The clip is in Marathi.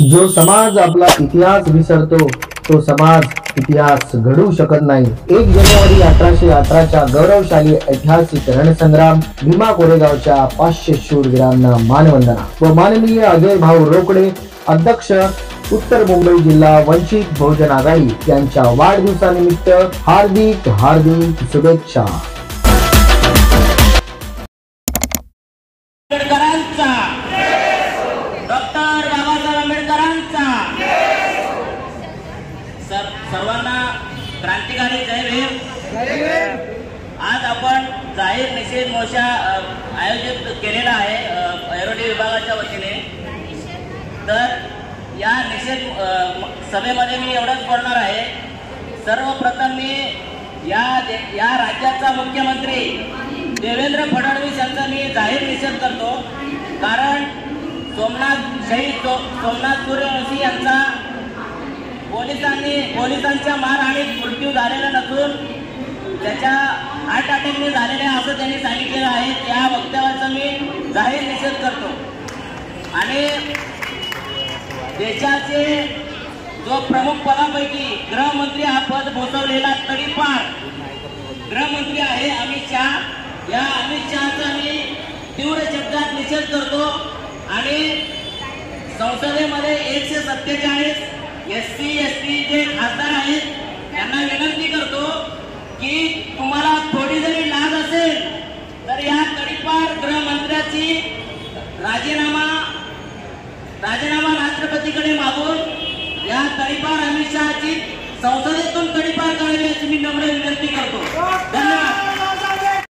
जो समाज आपला इतिहास विसरतो तो समाज इतिहास घडू शकत नाही। 1 जानेवारी 1818च्या गौरवशाली ऐतिहासिक रणसंग्राम भीमा कोरेगावच्या 500 शूरवीरांना मानवंदना व माननीय अजय भाऊ रोकडे अध्यक्ष उत्तर मुंबई जिल्हा वंचित बहुजन आघाडी यांच्या वाढदिवसानिमित्त हार्दिक हार्दिक शुभेच्छा। डॉक्टर बाबासाहेब आंबेडकरांचा सर्वांना क्रांतिकारी जय भीम। आज आपण जाहीर निषेध मोर्चा आयोजित केलेला आहे ऐरोली विभागाच्या वतीने। तर या निषेध सभेमध्ये मी एवढंच बोलणार आहे। सर्वप्रथम मी या राज्याचा मुख्यमंत्री देवेंद्र फडणवीस यांचा मी जाहीर निषेध करतो, कारण शहीद सोमनाथ सूर्यवंशी यांचा पोलिसांच्या मारहाणीत मृत्यू झालेला नसून त्याच्या हार्ट अटॅकने झालेले असं त्यांनी सांगितलेलं आहे। त्या वक्तव्याचा मी जाहीर निषेध करतो। आणि देशाचे जो प्रमुख पदापैकी गृहमंत्री हा पद भूषवलेला तडीपार गृहमंत्री आहे अमित शहा, या अमित शहाचा मी तीव्र शब्दात निषेध करतो। आणि संसदेमध्ये 147 SC ST जे खासदार आहेत त्यांना विनंती करतो की तुम्हाला थोडी जरी लाज असेल तर या तडीपार गृहमंत्र्याची राजीनामा राष्ट्रपतीकडे मागून या तडीपार अमित शहाची संसदेतून तडीपार करावी अशी मी नम्र विनंती करतो।